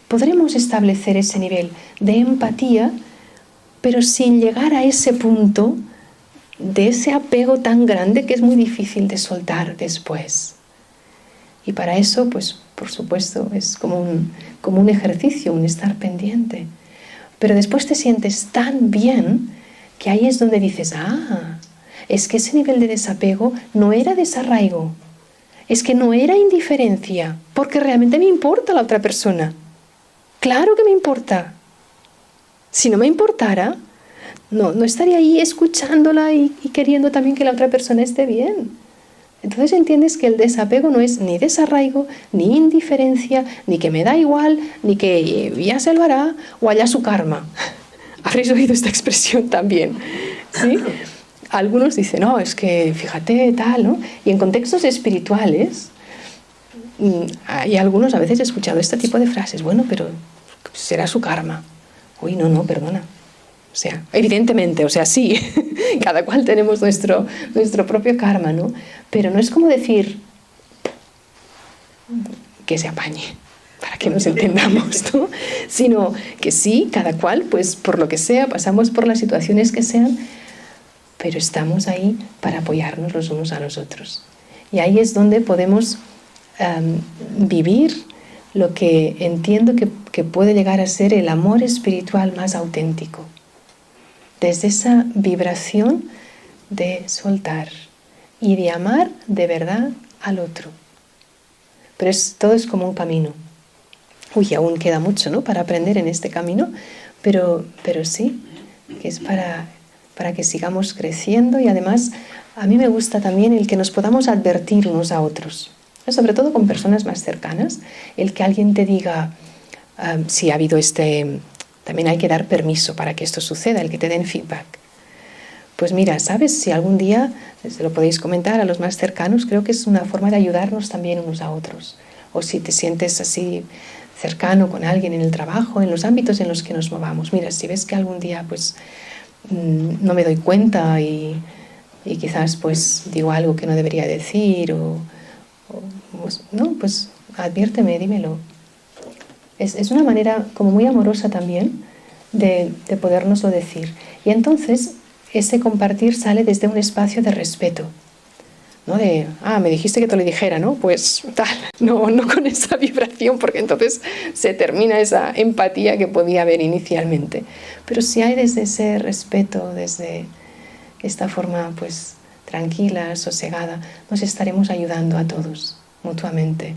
Speaker 1: Podremos establecer ese nivel de empatía, pero sin llegar a ese punto de ese apego tan grande que es muy difícil de soltar después. Y para eso, pues, por supuesto, es como un ejercicio, un estar pendiente. Pero después te sientes tan bien que ahí es donde dices, es que ese nivel de desapego no era desarraigo, es que no era indiferencia, porque realmente me importa la otra persona. Claro que me importa. Si no me importara, no estaría ahí escuchándola y queriendo también que la otra persona esté bien. Entonces entiendes que el desapego no es ni desarraigo, ni indiferencia, ni que me da igual, ni que ya se lo hará o allá su karma. Habréis oído esta expresión también, ¿sí? Algunos dicen, no, es que fíjate, tal, ¿no? Y en contextos espirituales, hay algunos, a veces he escuchado este tipo de frases, bueno, pero será su karma. Uy, no, perdona. O sea, evidentemente, o sea, sí, cada cual tenemos nuestro propio karma, ¿no? Pero no es como decir que se apañe, para que nos entendamos, ¿no? Sino que sí, cada cual, pues por lo que sea, pasamos por las situaciones que sean, pero estamos ahí para apoyarnos los unos a los otros. Y ahí es donde podemos vivir lo que entiendo que puede llegar a ser el amor espiritual más auténtico. Desde esa vibración de soltar y de amar de verdad al otro. Pero todo es como un camino. Uy, aún queda mucho, ¿no?, para aprender en este camino, pero sí, que es para que sigamos creciendo. Y además a mí me gusta también el que nos podamos advertir unos a otros, sobre todo con personas más cercanas, el que alguien te diga, si ha habido también hay que dar permiso para que esto suceda, el que te den feedback. Pues mira, ¿sabes? Si algún día se lo podéis comentar a los más cercanos, creo que es una forma de ayudarnos también unos a otros. O si te sientes así cercano con alguien en el trabajo, en los ámbitos en los que nos movamos. Mira, si ves que algún día pues no me doy cuenta y quizás pues digo algo que no debería decir no, pues adviérteme, dímelo. Es una manera como muy amorosa también de podérnoslo decir. Y entonces ese compartir sale desde un espacio de respeto, ¿no? De, me dijiste que te lo dijera, ¿no? Pues tal, no con esa vibración, porque entonces se termina esa empatía que podía haber inicialmente. Pero si hay desde ese respeto, desde esta forma pues tranquila, sosegada, nos estaremos ayudando a todos mutuamente.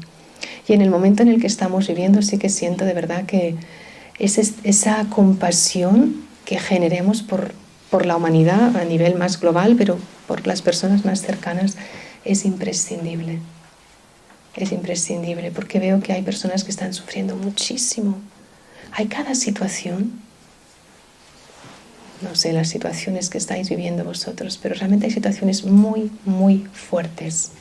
Speaker 1: Y en el momento en el que estamos viviendo, sí que siento de verdad que esa compasión que generemos por la humanidad a nivel más global, pero por las personas más cercanas, es imprescindible. Es imprescindible, porque veo que hay personas que están sufriendo muchísimo. Hay cada situación, no sé las situaciones que estáis viviendo vosotros, pero realmente hay situaciones muy, muy fuertes.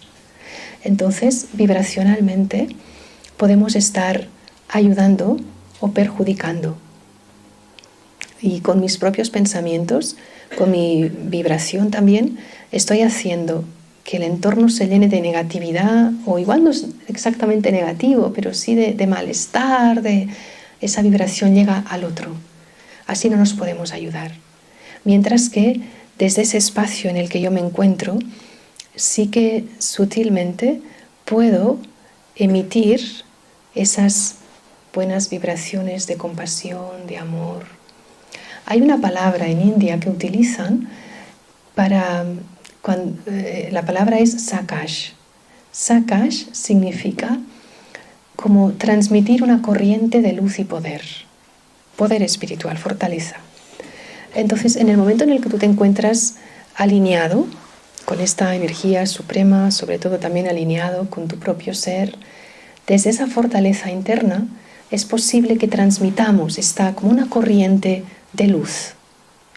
Speaker 1: Entonces, vibracionalmente, podemos estar ayudando o perjudicando. Y con mis propios pensamientos, con mi vibración también, estoy haciendo que el entorno se llene de negatividad, o igual no es exactamente negativo, pero sí de malestar, esa vibración llega al otro. Así no nos podemos ayudar. Mientras que desde ese espacio en el que yo me encuentro, sí que sutilmente puedo emitir esas buenas vibraciones de compasión, de amor. Hay una palabra en India que utilizan la palabra es sakash. Sakash significa como transmitir una corriente de luz y poder espiritual, fortaleza. Entonces, en el momento en el que tú te encuentras alineado con esta energía suprema, sobre todo también alineado con tu propio ser, desde esa fortaleza interna es posible que transmitamos como una corriente de luz.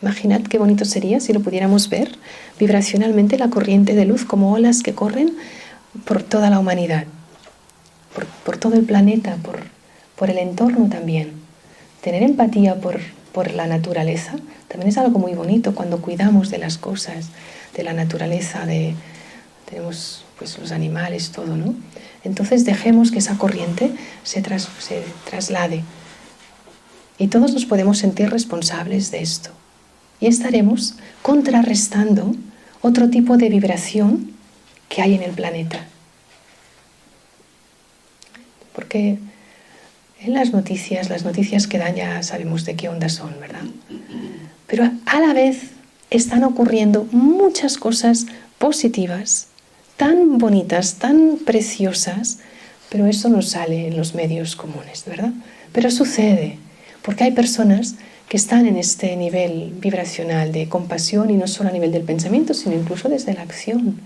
Speaker 1: Imaginad qué bonito sería si lo pudiéramos ver vibracionalmente, la corriente de luz como olas que corren por toda la humanidad, por todo el planeta, por el entorno también. Tener empatía por la naturaleza también es algo muy bonito cuando cuidamos de las cosas, de la naturaleza, tenemos pues los animales, todo, ¿no? Entonces dejemos que esa corriente se traslade. Y todos nos podemos sentir responsables de esto. Y estaremos contrarrestando otro tipo de vibración que hay en el planeta. porque en las noticias que dan ya sabemos de qué onda son, ¿verdad? Pero a la vez están ocurriendo muchas cosas positivas, tan bonitas, tan preciosas, pero eso no sale en los medios comunes, ¿verdad? Pero sucede, porque hay personas que están en este nivel vibracional de compasión, y no solo a nivel del pensamiento, sino incluso desde la acción.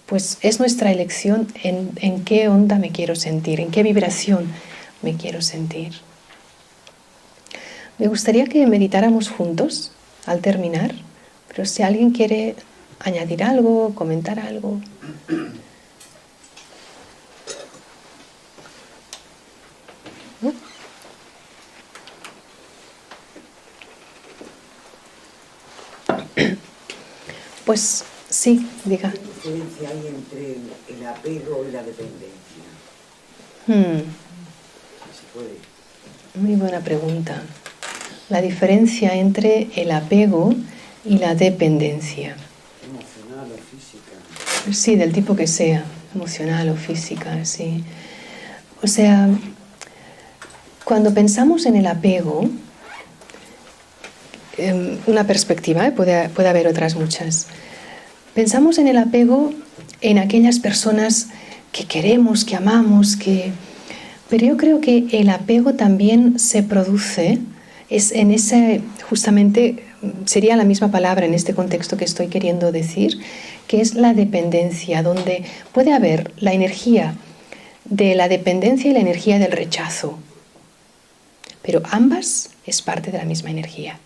Speaker 1: Pues es nuestra elección en qué onda me quiero sentir, en qué vibración me quiero sentir. Me gustaría que meditáramos juntos al terminar, pero si alguien quiere añadir algo, comentar algo. ¿No? Pues sí, diga.
Speaker 2: ¿Qué diferencia hay entre el apego y la dependencia? Si puede.
Speaker 1: Muy buena pregunta. La diferencia entre el apego y la dependencia.
Speaker 2: Emocional o física.
Speaker 1: Sí, del tipo que sea, emocional o física, sí. O sea, cuando pensamos en el apego, una perspectiva, puede haber otras muchas. Pensamos en el apego en aquellas personas que queremos, que amamos, pero yo creo que el apego también se produce, es en ese, justamente sería la misma palabra en este contexto que estoy queriendo decir, que es la dependencia, donde puede haber la energía de la dependencia y la energía del rechazo, pero ambas es parte de la misma energía.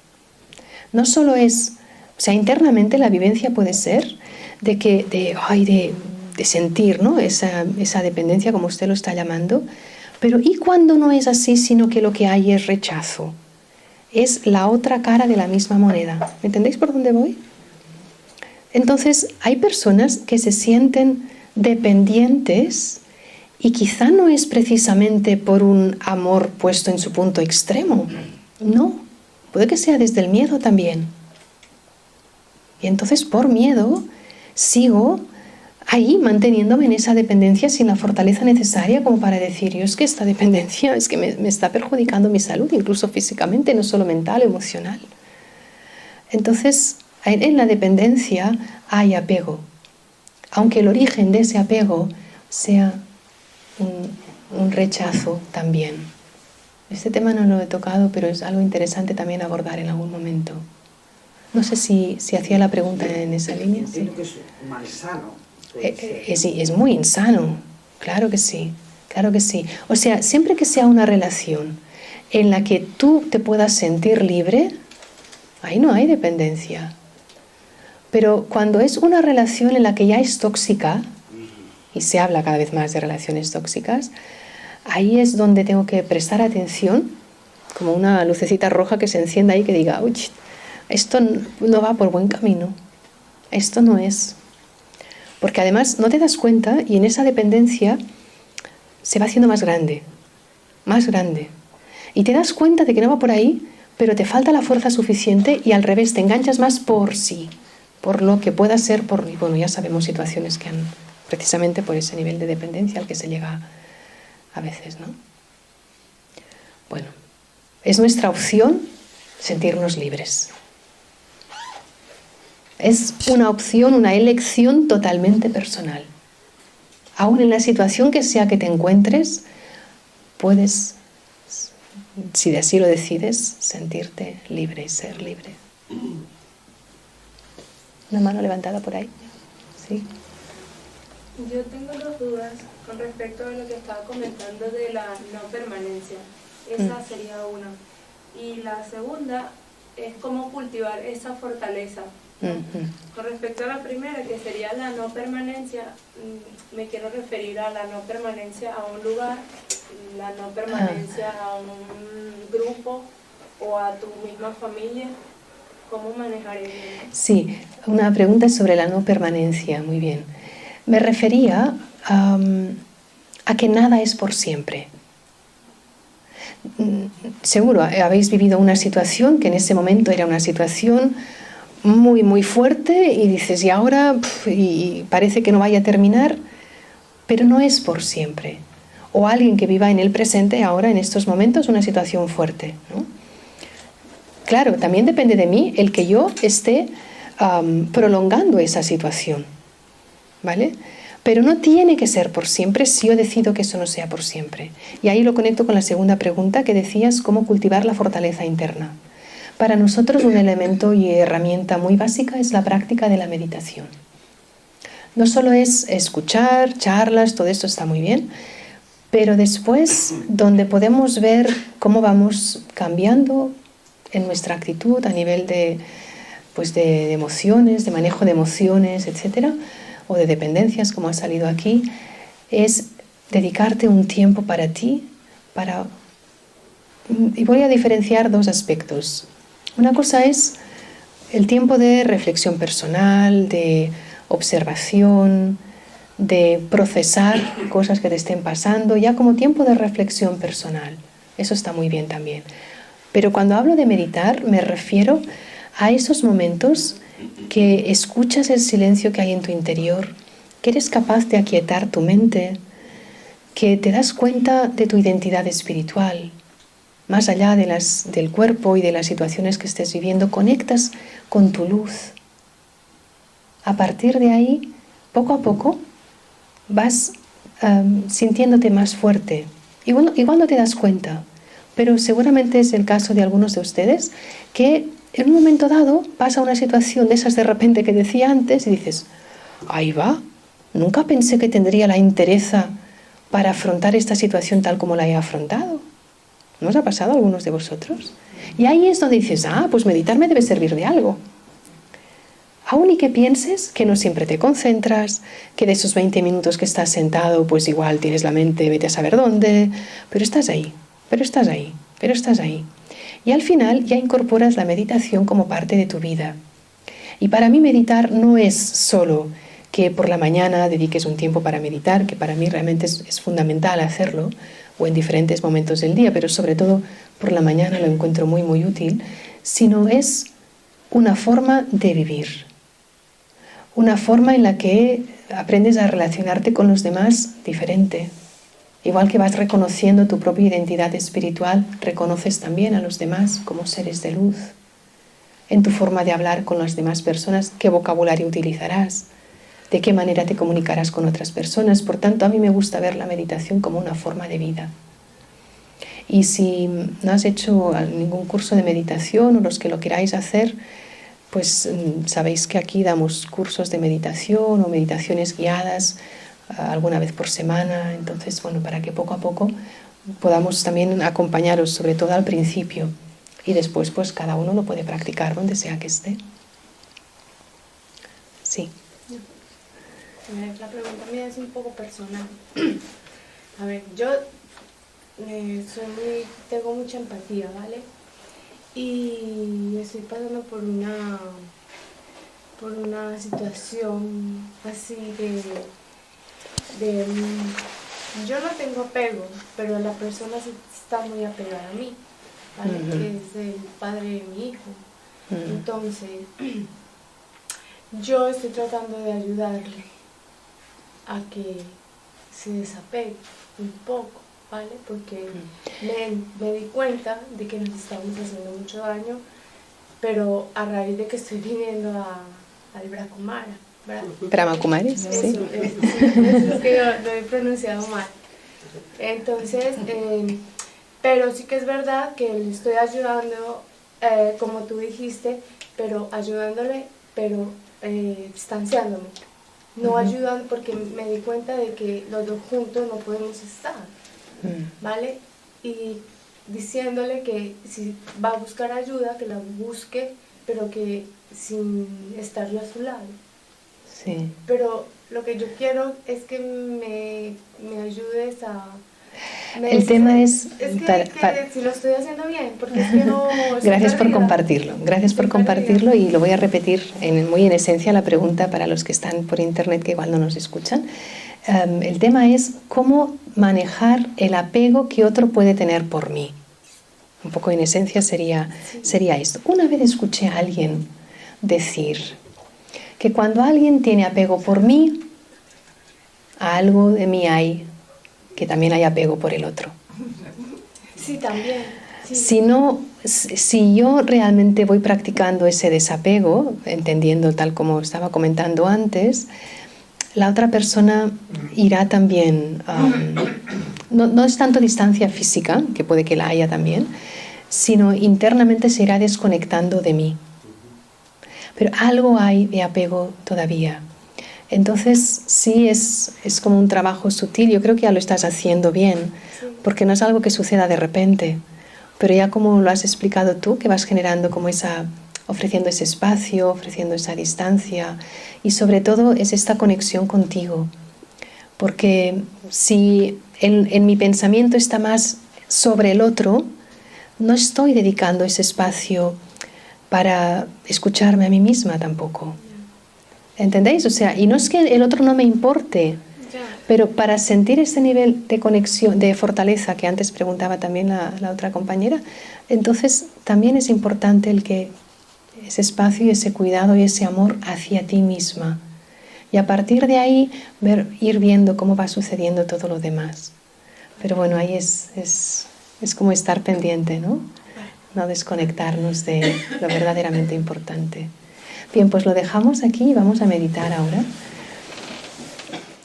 Speaker 1: No solo es, o sea, internamente la vivencia puede ser de sentir, ¿no? esa dependencia, como usted lo está llamando, pero ¿y cuando no es así, sino que lo que hay es rechazo? Es la otra cara de la misma moneda. ¿Me entendéis por dónde voy? Entonces, hay personas que se sienten dependientes y quizá no es precisamente por un amor puesto en su punto extremo. No, puede que sea desde el miedo también. Y entonces, por miedo, sigo ahí manteniéndome en esa dependencia sin la fortaleza necesaria como para decir, yo es que esta dependencia es que me está perjudicando mi salud, incluso físicamente, no solo mental, emocional. Entonces, en la dependencia hay apego, aunque el origen de ese apego sea un rechazo también. Este tema no lo he tocado, pero es algo interesante también abordar en algún momento. No sé si hacía la pregunta en esa línea.
Speaker 2: Entiendo que es malsano.
Speaker 1: Es muy insano, claro que sí, claro que sí. O sea, siempre que sea una relación en la que tú te puedas sentir libre, ahí no hay dependencia. Pero cuando es una relación en la que ya es tóxica, y se habla cada vez más de relaciones tóxicas, ahí es donde tengo que prestar atención, como una lucecita roja que se encienda ahí que diga, uy, esto no va por buen camino, esto no es. Porque además no te das cuenta y en esa dependencia se va haciendo más grande. Y te das cuenta de que no va por ahí, pero te falta la fuerza suficiente y al revés, te enganchas más por sí, por lo que pueda ser, y bueno, ya sabemos situaciones que han, precisamente por ese nivel de dependencia al que se llega a veces, ¿no? Bueno, es nuestra opción sentirnos libres. Es una opción, una elección totalmente personal. Aún en la situación que sea que te encuentres, puedes, si así lo decides, sentirte libre y ser libre. Una mano levantada por ahí. Sí.
Speaker 3: Yo tengo dos dudas con respecto a lo que estaba comentando de la no permanencia. Esa sería una. Y la segunda es cómo cultivar esa fortaleza. Con respecto a la primera, que sería la no permanencia, me quiero referir a la no permanencia a un lugar, la no permanencia a un grupo o a tu misma familia. ¿Cómo manejar eso?
Speaker 1: Sí, una pregunta sobre la no permanencia, muy bien. Me refería a que nada es por siempre. Seguro habéis vivido una situación que en ese momento era una situación muy, muy fuerte y dices, y ahora, y parece que no vaya a terminar, pero no es por siempre. o alguien que viva en el presente ahora, en estos momentos, una situación fuerte, ¿no? Claro, también depende de mí el que yo esté prolongando esa situación, ¿vale? Pero no tiene que ser por siempre si yo decido que eso no sea por siempre. Y ahí lo conecto con la segunda pregunta que decías, cómo cultivar la fortaleza interna. Para nosotros un elemento y herramienta muy básica es la práctica de la meditación. No solo es escuchar, charlas, todo esto está muy bien, pero después donde podemos ver cómo vamos cambiando en nuestra actitud a nivel de emociones, de manejo de emociones, etcétera, o de dependencias, como ha salido aquí, es dedicarte un tiempo para ti, y voy a diferenciar dos aspectos. Una cosa es el tiempo de reflexión personal, de observación, de procesar cosas que te estén pasando, ya como tiempo de reflexión personal. Eso está muy bien también. Pero cuando hablo de meditar, me refiero a esos momentos que escuchas el silencio que hay en tu interior, que eres capaz de aquietar tu mente, que te das cuenta de tu identidad espiritual, más allá del cuerpo y de las situaciones que estés viviendo, conectas con tu luz. A partir de ahí, poco a poco, vas sintiéndote más fuerte. Igual no te das cuenta, pero seguramente es el caso de algunos de ustedes que en un momento dado pasa una situación de esas de repente que decía antes y dices, ahí va, nunca pensé que tendría la entereza para afrontar esta situación tal como la he afrontado. ¿No os ha pasado a algunos de vosotros? Y ahí es donde dices, pues meditar me debe servir de algo. Aún y que pienses que no siempre te concentras, que de esos 20 minutos que estás sentado, pues igual tienes la mente, vete a saber dónde, pero estás ahí, pero estás ahí, pero estás ahí. Y al final ya incorporas la meditación como parte de tu vida. Y para mí meditar no es solo que por la mañana dediques un tiempo para meditar, que para mí realmente es fundamental hacerlo, o en diferentes momentos del día, pero sobre todo por la mañana lo encuentro muy, muy útil, sino es una forma de vivir. Una forma en la que aprendes a relacionarte con los demás diferente. Igual que vas reconociendo tu propia identidad espiritual, reconoces también a los demás como seres de luz. En tu forma de hablar con las demás personas, qué vocabulario utilizarás, de qué manera te comunicarás con otras personas. Por tanto, a mí me gusta ver la meditación como una forma de vida. Y si no has hecho ningún curso de meditación o los que lo queráis hacer, pues sabéis que aquí damos cursos de meditación o meditaciones guiadas alguna vez por semana. Entonces, bueno, para que poco a poco podamos también acompañaros, sobre todo al principio. Y después, pues cada uno lo puede practicar donde sea que esté. Sí.
Speaker 3: La pregunta mía es un poco personal. A ver, yo tengo mucha empatía, ¿vale? Y estoy pasando por una situación así yo no tengo apego, pero la persona sí está muy apegada a mí, ¿vale? Que es el padre de mi hijo. Entonces, yo estoy tratando de ayudarle a que se desapegue un poco, ¿vale? Porque me di cuenta de que nos estamos haciendo mucho daño, pero a raíz de que estoy viniendo al Brahmacumara, ¿verdad?
Speaker 1: Brahmakumaris, sí.
Speaker 3: Es que lo he pronunciado mal. Entonces, pero sí que es verdad que le estoy ayudando, como tú dijiste, pero ayudándole, pero distanciándome. No ayudando, porque me di cuenta de que los dos juntos no podemos estar, ¿vale? Y diciéndole que si va a buscar ayuda, que la busque, pero que sin estar yo a su lado.
Speaker 1: Sí.
Speaker 3: Pero lo que yo quiero es que me ayudes a...
Speaker 1: El tema es
Speaker 3: si lo estoy haciendo bien, porque es que no...
Speaker 1: Gracias por compartirlo y lo voy a repetir muy en esencia la pregunta para los que están por internet que igual no nos escuchan. El tema es cómo manejar el apego que otro puede tener por mí. Un poco en esencia sería esto. Una vez escuché a alguien decir que cuando alguien tiene apego por mí, a algo de mí hay que también hay apego por el otro.
Speaker 3: Sí, también. Sí.
Speaker 1: Si yo realmente voy practicando ese desapego, entendiendo tal como estaba comentando antes, la otra persona irá también, no es tanto distancia física, que puede que la haya también, sino internamente se irá desconectando de mí. Pero algo hay de apego todavía. Entonces sí es como un trabajo sutil. Yo creo que ya lo estás haciendo bien, porque no es algo que suceda de repente. Pero ya como lo has explicado tú, que vas generando como ofreciendo ese espacio, ofreciendo esa distancia, y sobre todo es esta conexión contigo. Porque si en mi pensamiento está más sobre el otro, no estoy dedicando ese espacio para escucharme a mí misma tampoco. ¿Entendéis? O sea, y no es que el otro no me importe, pero para sentir ese nivel de conexión, de fortaleza que antes preguntaba también la otra compañera, entonces también es importante ese espacio y ese cuidado y ese amor hacia ti misma. Y a partir de ahí ir viendo cómo va sucediendo todo lo demás. Pero bueno, ahí es como estar pendiente, ¿no? No desconectarnos de lo verdaderamente importante. Bien, pues lo dejamos aquí y vamos a meditar ahora.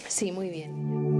Speaker 1: Sí, muy bien.